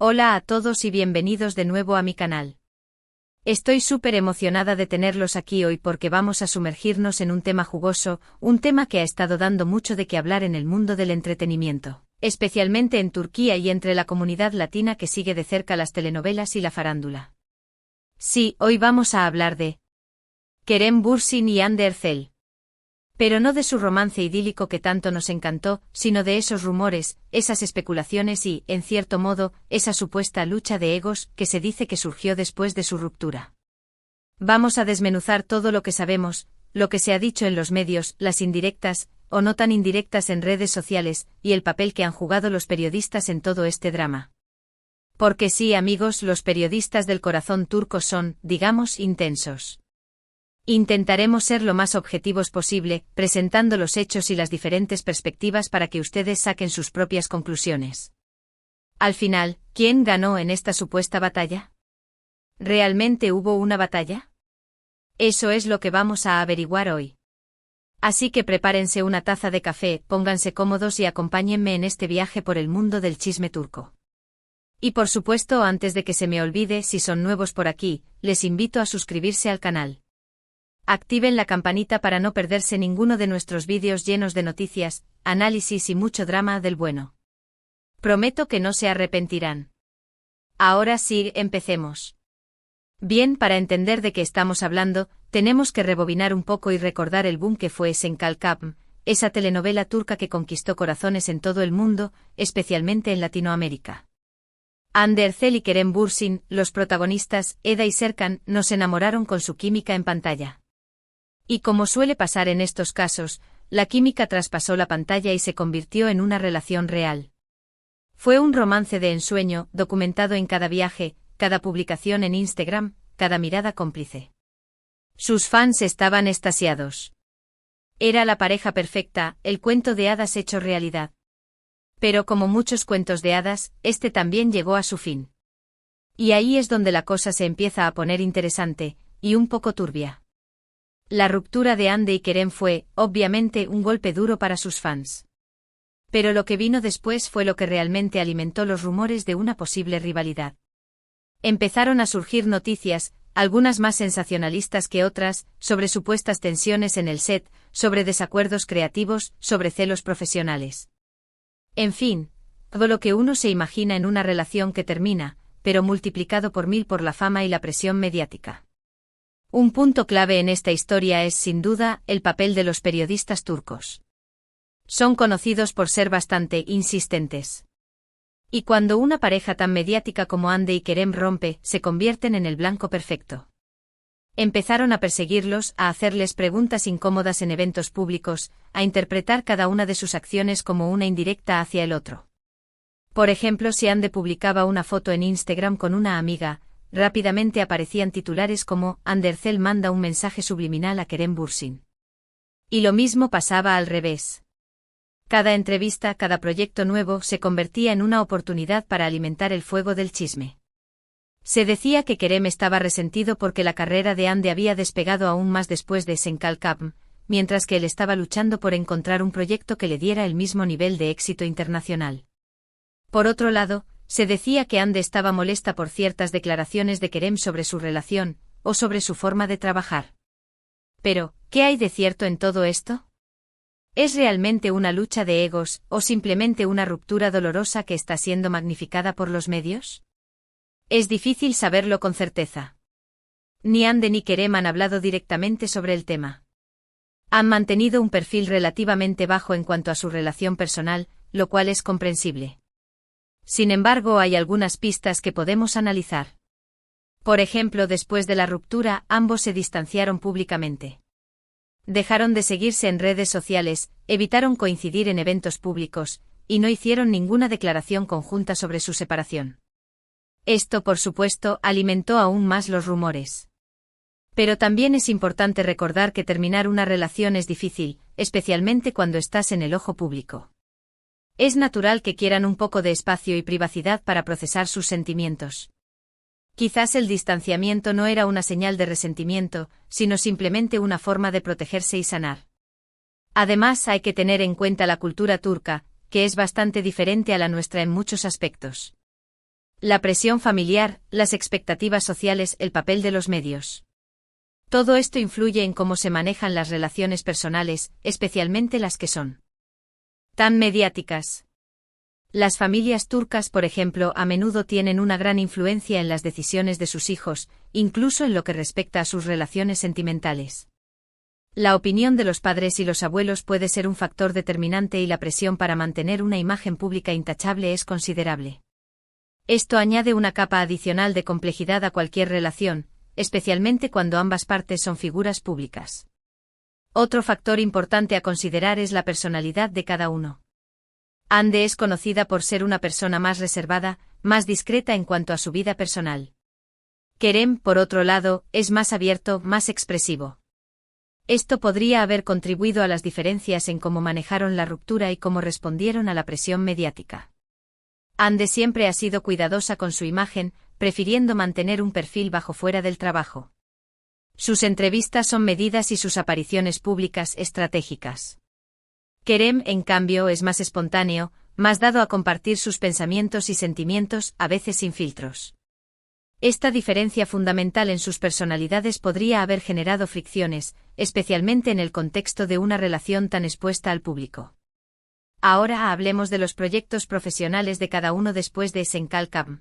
Hola a todos y bienvenidos de nuevo a mi canal. Estoy súper emocionada de tenerlos aquí hoy porque vamos a sumergirnos en un tema jugoso, un tema que ha estado dando mucho de qué hablar en el mundo del entretenimiento, especialmente en Turquía y entre la comunidad latina que sigue de cerca las telenovelas y la farándula. Sí, hoy vamos a hablar de Kerem Bürsin y Hande Erçel. Pero no de su romance idílico que tanto nos encantó, sino de esos rumores, esas especulaciones y, en cierto modo, esa supuesta lucha de egos que se dice que surgió después de su ruptura. Vamos a desmenuzar todo lo que sabemos, lo que se ha dicho en los medios, las indirectas, o no tan indirectas en redes sociales, y el papel que han jugado los periodistas en todo este drama. Porque sí, amigos, los periodistas del corazón turco son, digamos, intensos. Intentaremos ser lo más objetivos posible, presentando los hechos y las diferentes perspectivas para que ustedes saquen sus propias conclusiones. Al final, ¿quién ganó en esta supuesta batalla? ¿Realmente hubo una batalla? Eso es lo que vamos a averiguar hoy. Así que prepárense una taza de café, pónganse cómodos y acompáñenme en este viaje por el mundo del chisme turco. Y por supuesto, antes de que se me olvide, si son nuevos por aquí, les invito a suscribirse al canal. Activen la campanita para no perderse ninguno de nuestros vídeos llenos de noticias, análisis y mucho drama del bueno. Prometo que no se arrepentirán. Ahora sí, empecemos. Bien, para entender de qué estamos hablando, tenemos que rebobinar un poco y recordar el boom que fue Senkalkam, esa telenovela turca que conquistó corazones en todo el mundo, especialmente en Latinoamérica. Hande Erçel y Kerem Bürsin, los protagonistas, Eda y Serkan, nos enamoraron con su química en pantalla. Y como suele pasar en estos casos, la química traspasó la pantalla y se convirtió en una relación real. Fue un romance de ensueño, documentado en cada viaje, cada publicación en Instagram, cada mirada cómplice. Sus fans estaban extasiados. Era la pareja perfecta, el cuento de hadas hecho realidad. Pero como muchos cuentos de hadas, este también llegó a su fin. Y ahí es donde la cosa se empieza a poner interesante, y un poco turbia. La ruptura de Hande y Kerem fue, obviamente, un golpe duro para sus fans. Pero lo que vino después fue lo que realmente alimentó los rumores de una posible rivalidad. Empezaron a surgir noticias, algunas más sensacionalistas que otras, sobre supuestas tensiones en el set, sobre desacuerdos creativos, sobre celos profesionales. En fin, todo lo que uno se imagina en una relación que termina, pero multiplicado por 1000 por la fama y la presión mediática. Un punto clave en esta historia es, sin duda, el papel de los periodistas turcos. Son conocidos por ser bastante insistentes. Y cuando una pareja tan mediática como Hande y Kerem rompe, se convierten en el blanco perfecto. Empezaron a perseguirlos, a hacerles preguntas incómodas en eventos públicos, a interpretar cada una de sus acciones como una indirecta hacia el otro. Por ejemplo, si Hande publicaba una foto en Instagram con una amiga, rápidamente aparecían titulares como Hande Erçel manda un mensaje subliminal a Kerem Bürsin. Y lo mismo pasaba al revés. Cada entrevista, cada proyecto nuevo se convertía en una oportunidad para alimentar el fuego del chisme. Se decía que Kerem estaba resentido porque la carrera de Hande había despegado aún más después de Senkalkam, mientras que él estaba luchando por encontrar un proyecto que le diera el mismo nivel de éxito internacional. Por otro lado, se decía que Hande estaba molesta por ciertas declaraciones de Kerem sobre su relación, o sobre su forma de trabajar. Pero, ¿qué hay de cierto en todo esto? ¿Es realmente una lucha de egos, o simplemente una ruptura dolorosa que está siendo magnificada por los medios? Es difícil saberlo con certeza. Ni Hande ni Kerem han hablado directamente sobre el tema. Han mantenido un perfil relativamente bajo en cuanto a su relación personal, lo cual es comprensible. Sin embargo, hay algunas pistas que podemos analizar. Por ejemplo, después de la ruptura, ambos se distanciaron públicamente. Dejaron de seguirse en redes sociales, evitaron coincidir en eventos públicos, y no hicieron ninguna declaración conjunta sobre su separación. Esto, por supuesto, alimentó aún más los rumores. Pero también es importante recordar que terminar una relación es difícil, especialmente cuando estás en el ojo público. Es natural que quieran un poco de espacio y privacidad para procesar sus sentimientos. Quizás el distanciamiento no era una señal de resentimiento, sino simplemente una forma de protegerse y sanar. Además, hay que tener en cuenta la cultura turca, que es bastante diferente a la nuestra en muchos aspectos. La presión familiar, las expectativas sociales, el papel de los medios. Todo esto influye en cómo se manejan las relaciones personales, especialmente las que son tan mediáticas. Las familias turcas, por ejemplo, a menudo tienen una gran influencia en las decisiones de sus hijos, incluso en lo que respecta a sus relaciones sentimentales. La opinión de los padres y los abuelos puede ser un factor determinante y la presión para mantener una imagen pública intachable es considerable. Esto añade una capa adicional de complejidad a cualquier relación, especialmente cuando ambas partes son figuras públicas. Otro factor importante a considerar es la personalidad de cada uno. Hande es conocida por ser una persona más reservada, más discreta en cuanto a su vida personal. Kerem, por otro lado, es más abierto, más expresivo. Esto podría haber contribuido a las diferencias en cómo manejaron la ruptura y cómo respondieron a la presión mediática. Hande siempre ha sido cuidadosa con su imagen, prefiriendo mantener un perfil bajo fuera del trabajo. Sus entrevistas son medidas y sus apariciones públicas estratégicas. Kerem, en cambio, es más espontáneo, más dado a compartir sus pensamientos y sentimientos, a veces sin filtros. Esta diferencia fundamental en sus personalidades podría haber generado fricciones, especialmente en el contexto de una relación tan expuesta al público. Ahora hablemos de los proyectos profesionales de cada uno después de Senkalkam.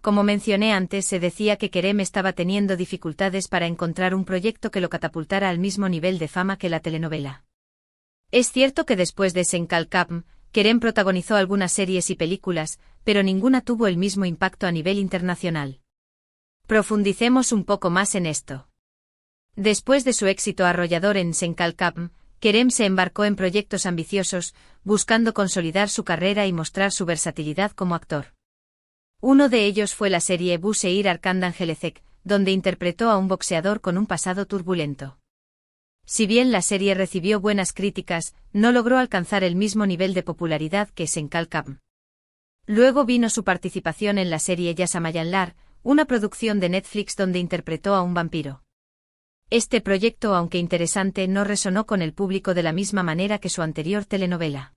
Como mencioné antes, se decía que Kerem estaba teniendo dificultades para encontrar un proyecto que lo catapultara al mismo nivel de fama que la telenovela. Es cierto que después de Senkalkam, Kerem protagonizó algunas series y películas, pero ninguna tuvo el mismo impacto a nivel internacional. Profundicemos un poco más en esto. Después de su éxito arrollador en Senkalkam, Kerem se embarcó en proyectos ambiciosos, buscando consolidar su carrera y mostrar su versatilidad como actor. Uno de ellos fue la serie Bu Seir Arkandan Gelecek, donde interpretó a un boxeador con un pasado turbulento. Si bien la serie recibió buenas críticas, no logró alcanzar el mismo nivel de popularidad que Senkalkam. Luego vino su participación en la serie Yasamayanlar, una producción de Netflix donde interpretó a un vampiro. Este proyecto, aunque interesante, no resonó con el público de la misma manera que su anterior telenovela.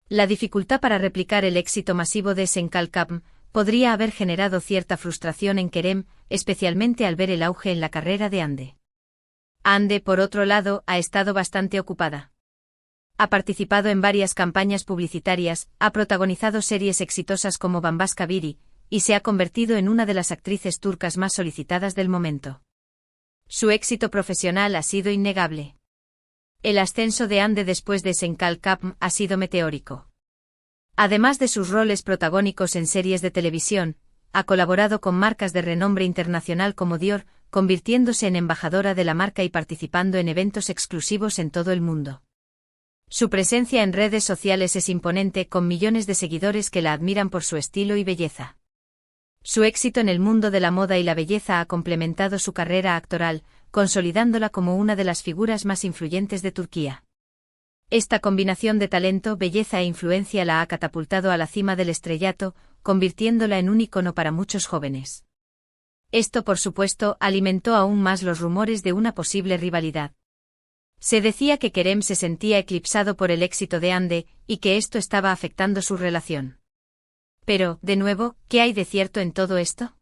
La dificultad para replicar el éxito masivo de Senkalkam podría haber generado cierta frustración en Kerem, especialmente al ver el auge en la carrera de Hande. Hande, por otro lado, ha estado bastante ocupada. Ha participado en varias campañas publicitarias, ha protagonizado series exitosas como Bambaska Biri, y se ha convertido en una de las actrices turcas más solicitadas del momento. Su éxito profesional ha sido innegable. El ascenso de Hande después de Senkalkam ha sido meteórico. Además de sus roles protagónicos en series de televisión, ha colaborado con marcas de renombre internacional como Dior, convirtiéndose en embajadora de la marca y participando en eventos exclusivos en todo el mundo. Su presencia en redes sociales es imponente, con millones de seguidores que la admiran por su estilo y belleza. Su éxito en el mundo de la moda y la belleza ha complementado su carrera actoral, consolidándola como una de las figuras más influyentes de Turquía. Esta combinación de talento, belleza e influencia la ha catapultado a la cima del estrellato, convirtiéndola en un ícono para muchos jóvenes. Esto, por supuesto, alimentó aún más los rumores de una posible rivalidad. Se decía que Kerem se sentía eclipsado por el éxito de Hande, y que esto estaba afectando su relación. Pero, de nuevo, ¿qué hay de cierto en todo esto?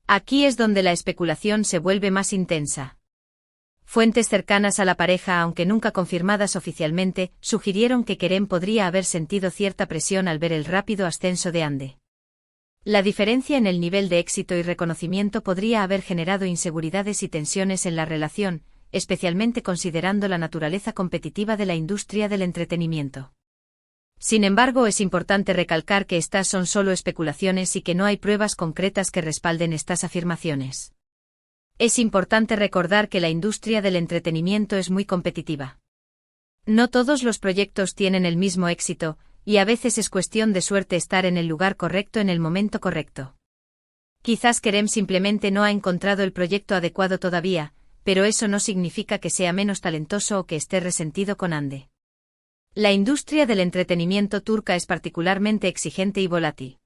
Aquí es donde la especulación se vuelve más intensa. Fuentes cercanas a la pareja, aunque nunca confirmadas oficialmente, sugirieron que Kerem podría haber sentido cierta presión al ver el rápido ascenso de Hande. La diferencia en el nivel de éxito y reconocimiento podría haber generado inseguridades y tensiones en la relación, especialmente considerando la naturaleza competitiva de la industria del entretenimiento. Sin embargo, es importante recalcar que estas son solo especulaciones y que no hay pruebas concretas que respalden estas afirmaciones. Es importante recordar que la industria del entretenimiento es muy competitiva. No todos los proyectos tienen el mismo éxito, y a veces es cuestión de suerte estar en el lugar correcto en el momento correcto. Quizás Kerem simplemente no ha encontrado el proyecto adecuado todavía, pero eso no significa que sea menos talentoso o que esté resentido con Hande. La industria del entretenimiento turca es particularmente exigente y volátil.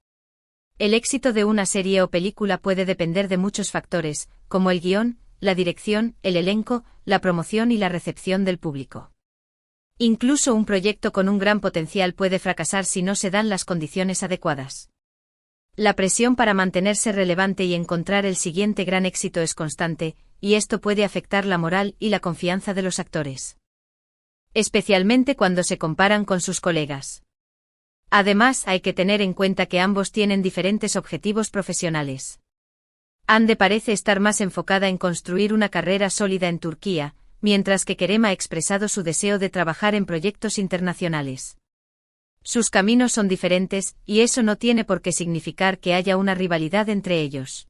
El éxito de una serie o película puede depender de muchos factores, como el guión, la dirección, el elenco, la promoción y la recepción del público. Incluso un proyecto con un gran potencial puede fracasar si no se dan las condiciones adecuadas. La presión para mantenerse relevante y encontrar el siguiente gran éxito es constante, y esto puede afectar la moral y la confianza de los actores. Especialmente cuando se comparan con sus colegas. Además, hay que tener en cuenta que ambos tienen diferentes objetivos profesionales. Hande parece estar más enfocada en construir una carrera sólida en Turquía, mientras que Kerem ha expresado su deseo de trabajar en proyectos internacionales. Sus caminos son diferentes, y eso no tiene por qué significar que haya una rivalidad entre ellos.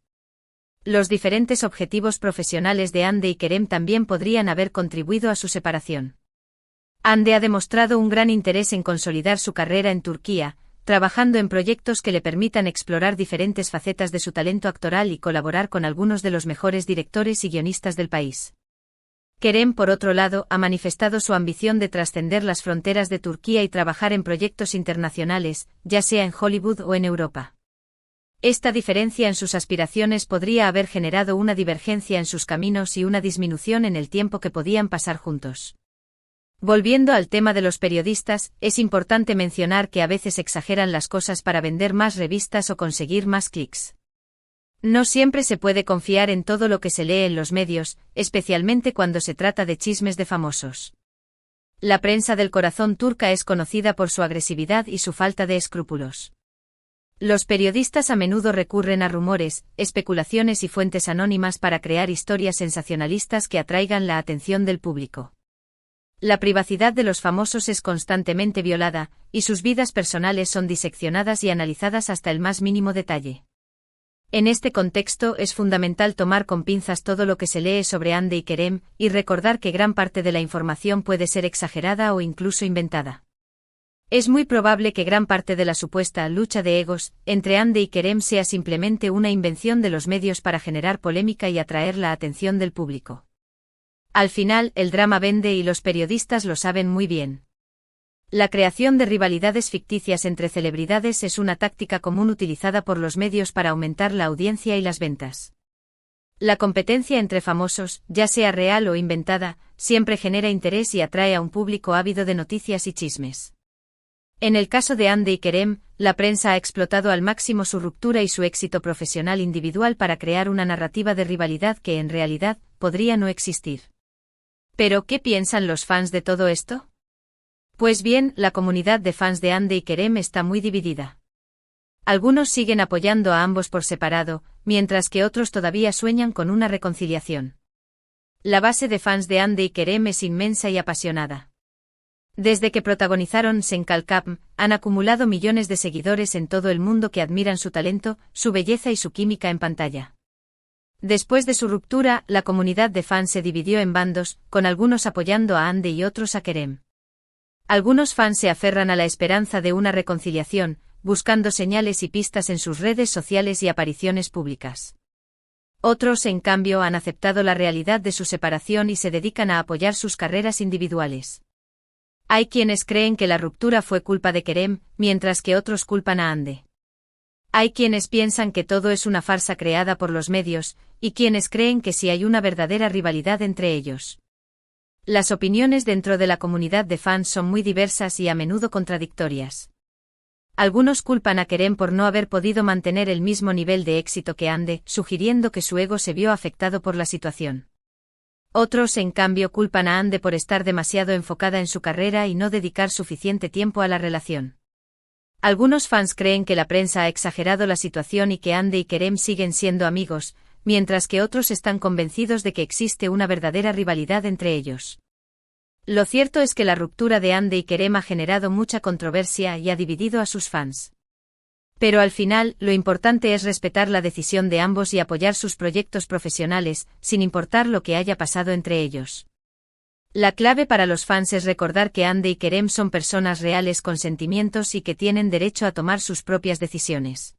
Los diferentes objetivos profesionales de Hande y Kerem también podrían haber contribuido a su separación. Hande ha demostrado un gran interés en consolidar su carrera en Turquía, trabajando en proyectos que le permitan explorar diferentes facetas de su talento actoral y colaborar con algunos de los mejores directores y guionistas del país. Kerem, por otro lado, ha manifestado su ambición de trascender las fronteras de Turquía y trabajar en proyectos internacionales, ya sea en Hollywood o en Europa. Esta diferencia en sus aspiraciones podría haber generado una divergencia en sus caminos y una disminución en el tiempo que podían pasar juntos. Volviendo al tema de los periodistas, es importante mencionar que a veces exageran las cosas para vender más revistas o conseguir más clics. No siempre se puede confiar en todo lo que se lee en los medios, especialmente cuando se trata de chismes de famosos. La prensa del corazón turca es conocida por su agresividad y su falta de escrúpulos. Los periodistas a menudo recurren a rumores, especulaciones y fuentes anónimas para crear historias sensacionalistas que atraigan la atención del público. La privacidad de los famosos es constantemente violada, y sus vidas personales son diseccionadas y analizadas hasta el más mínimo detalle. En este contexto es fundamental tomar con pinzas todo lo que se lee sobre Hande y Kerem, y recordar que gran parte de la información puede ser exagerada o incluso inventada. Es muy probable que gran parte de la supuesta lucha de egos entre Hande y Kerem sea simplemente una invención de los medios para generar polémica y atraer la atención del público. Al final, el drama vende y los periodistas lo saben muy bien. La creación de rivalidades ficticias entre celebridades es una táctica común utilizada por los medios para aumentar la audiencia y las ventas. La competencia entre famosos, ya sea real o inventada, siempre genera interés y atrae a un público ávido de noticias y chismes. En el caso de Hande y Kerem, la prensa ha explotado al máximo su ruptura y su éxito profesional individual para crear una narrativa de rivalidad que en realidad podría no existir. ¿Pero qué piensan los fans de todo esto? Pues bien, la comunidad de fans de Hande y Kerem está muy dividida. Algunos siguen apoyando a ambos por separado, mientras que otros todavía sueñan con una reconciliación. La base de fans de Hande y Kerem es inmensa y apasionada. Desde que protagonizaron Senkalkam, han acumulado millones de seguidores en todo el mundo que admiran su talento, su belleza y su química en pantalla. Después de su ruptura, la comunidad de fans se dividió en bandos, con algunos apoyando a Hande y otros a Kerem. Algunos fans se aferran a la esperanza de una reconciliación, buscando señales y pistas en sus redes sociales y apariciones públicas. Otros, en cambio, han aceptado la realidad de su separación y se dedican a apoyar sus carreras individuales. Hay quienes creen que la ruptura fue culpa de Kerem, mientras que otros culpan a Hande. Hay quienes piensan que todo es una farsa creada por los medios, y quienes creen que sí hay una verdadera rivalidad entre ellos. Las opiniones dentro de la comunidad de fans son muy diversas y a menudo contradictorias. Algunos culpan a Kerem por no haber podido mantener el mismo nivel de éxito que Hande, sugiriendo que su ego se vio afectado por la situación. Otros, en cambio, culpan a Hande por estar demasiado enfocada en su carrera y no dedicar suficiente tiempo a la relación. Algunos fans creen que la prensa ha exagerado la situación y que Hande y Kerem siguen siendo amigos, mientras que otros están convencidos de que existe una verdadera rivalidad entre ellos. Lo cierto es que la ruptura de Hande y Kerem ha generado mucha controversia y ha dividido a sus fans. Pero al final, lo importante es respetar la decisión de ambos y apoyar sus proyectos profesionales, sin importar lo que haya pasado entre ellos. La clave para los fans es recordar que Hande y Kerem son personas reales con sentimientos y que tienen derecho a tomar sus propias decisiones.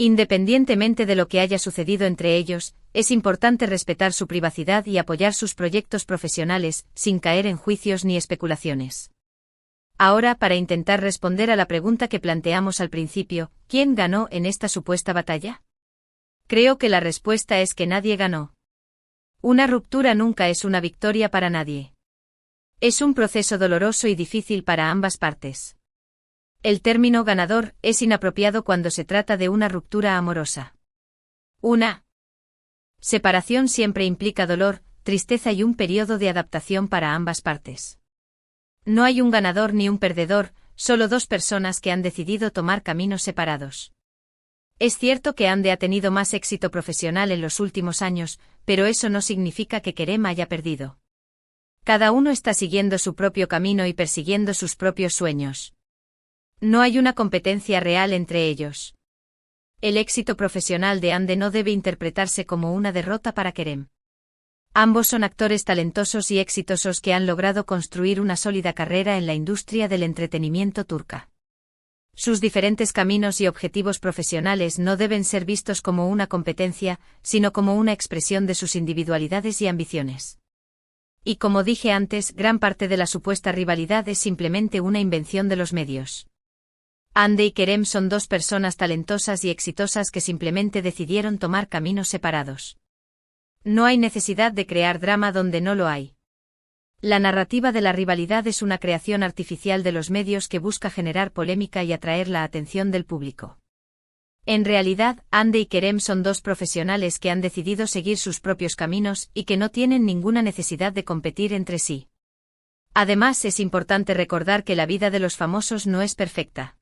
Independientemente de lo que haya sucedido entre ellos, es importante respetar su privacidad y apoyar sus proyectos profesionales, sin caer en juicios ni especulaciones. Ahora, para intentar responder a la pregunta que planteamos al principio, ¿quién ganó en esta supuesta batalla? Creo que la respuesta es que nadie ganó. Una ruptura nunca es una victoria para nadie. Es un proceso doloroso y difícil para ambas partes. El término ganador es inapropiado cuando se trata de una ruptura amorosa. Una separación siempre implica dolor, tristeza y un periodo de adaptación para ambas partes. No hay un ganador ni un perdedor, solo dos personas que han decidido tomar caminos separados. Es cierto que Andy ha tenido más éxito profesional en los últimos años, pero eso no significa que Kerem haya perdido. Cada uno está siguiendo su propio camino y persiguiendo sus propios sueños. No hay una competencia real entre ellos. El éxito profesional de Andy no debe interpretarse como una derrota para Kerem. Ambos son actores talentosos y exitosos que han logrado construir una sólida carrera en la industria del entretenimiento turca. Sus diferentes caminos y objetivos profesionales no deben ser vistos como una competencia, sino como una expresión de sus individualidades y ambiciones. Y como dije antes, gran parte de la supuesta rivalidad es simplemente una invención de los medios. Andy y Kerem son dos personas talentosas y exitosas que simplemente decidieron tomar caminos separados. No hay necesidad de crear drama donde no lo hay. La narrativa de la rivalidad es una creación artificial de los medios que busca generar polémica y atraer la atención del público. En realidad, Andy y Kerem son dos profesionales que han decidido seguir sus propios caminos y que no tienen ninguna necesidad de competir entre sí. Además, es importante recordar que la vida de los famosos no es perfecta.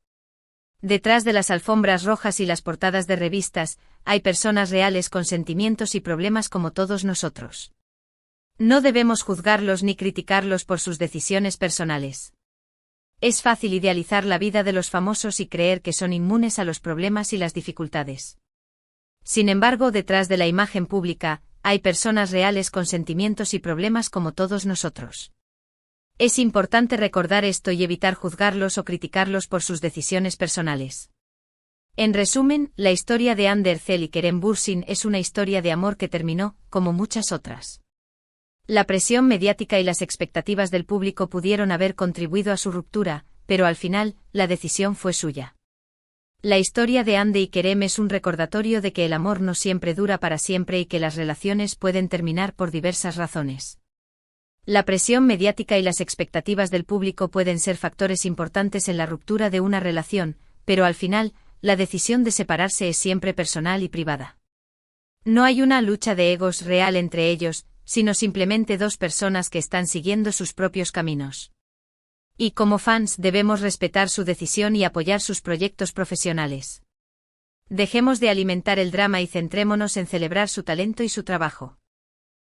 Detrás de las alfombras rojas y las portadas de revistas, hay personas reales con sentimientos y problemas como todos nosotros. No debemos juzgarlos ni criticarlos por sus decisiones personales. Es fácil idealizar la vida de los famosos y creer que son inmunes a los problemas y las dificultades. Sin embargo, detrás de la imagen pública, hay personas reales con sentimientos y problemas como todos nosotros. Es importante recordar esto y evitar juzgarlos o criticarlos por sus decisiones personales. En resumen, la historia de Hande Erçel y Kerem Bürsin es una historia de amor que terminó, como muchas otras. La presión mediática y las expectativas del público pudieron haber contribuido a su ruptura, pero al final, la decisión fue suya. La historia de Hande y Kerem es un recordatorio de que el amor no siempre dura para siempre y que las relaciones pueden terminar por diversas razones. La presión mediática y las expectativas del público pueden ser factores importantes en la ruptura de una relación, pero al final, la decisión de separarse es siempre personal y privada. No hay una lucha de egos real entre ellos, sino simplemente dos personas que están siguiendo sus propios caminos. Y como fans debemos respetar su decisión y apoyar sus proyectos profesionales. Dejemos de alimentar el drama y centrémonos en celebrar su talento y su trabajo.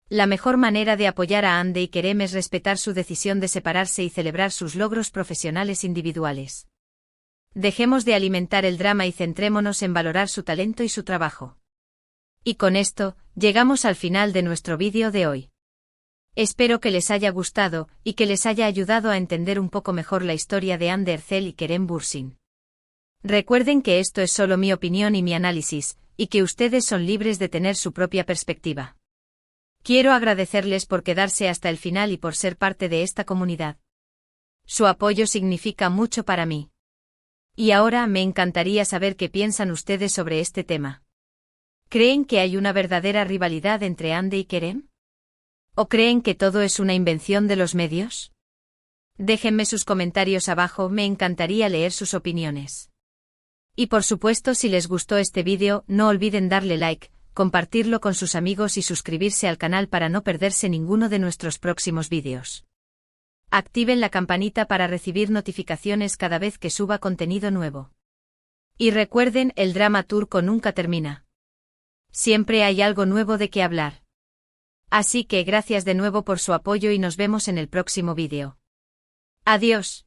La mejor manera de apoyar a Hande y Kerem es respetar su decisión de separarse y celebrar sus logros profesionales individuales. Dejemos de alimentar el drama y centrémonos en valorar su talento y su trabajo. Y con esto, llegamos al final de nuestro vídeo de hoy. Espero que les haya gustado y que les haya ayudado a entender un poco mejor la historia de Hande Erçel y Kerem Bürsin. Recuerden que esto es solo mi opinión y mi análisis, y que ustedes son libres de tener su propia perspectiva. Quiero agradecerles por quedarse hasta el final y por ser parte de esta comunidad. Su apoyo significa mucho para mí. Y ahora me encantaría saber qué piensan ustedes sobre este tema. ¿Creen que hay una verdadera rivalidad entre Hande y Kerem? ¿O creen que todo es una invención de los medios? Déjenme sus comentarios abajo, me encantaría leer sus opiniones. Y por supuesto, si les gustó este vídeo, no olviden darle like, compartirlo con sus amigos y suscribirse al canal para no perderse ninguno de nuestros próximos vídeos. Activen la campanita para recibir notificaciones cada vez que suba contenido nuevo. Y recuerden, el drama turco nunca termina. Siempre hay algo nuevo de qué hablar. Así que gracias de nuevo por su apoyo y nos vemos en el próximo vídeo. Adiós.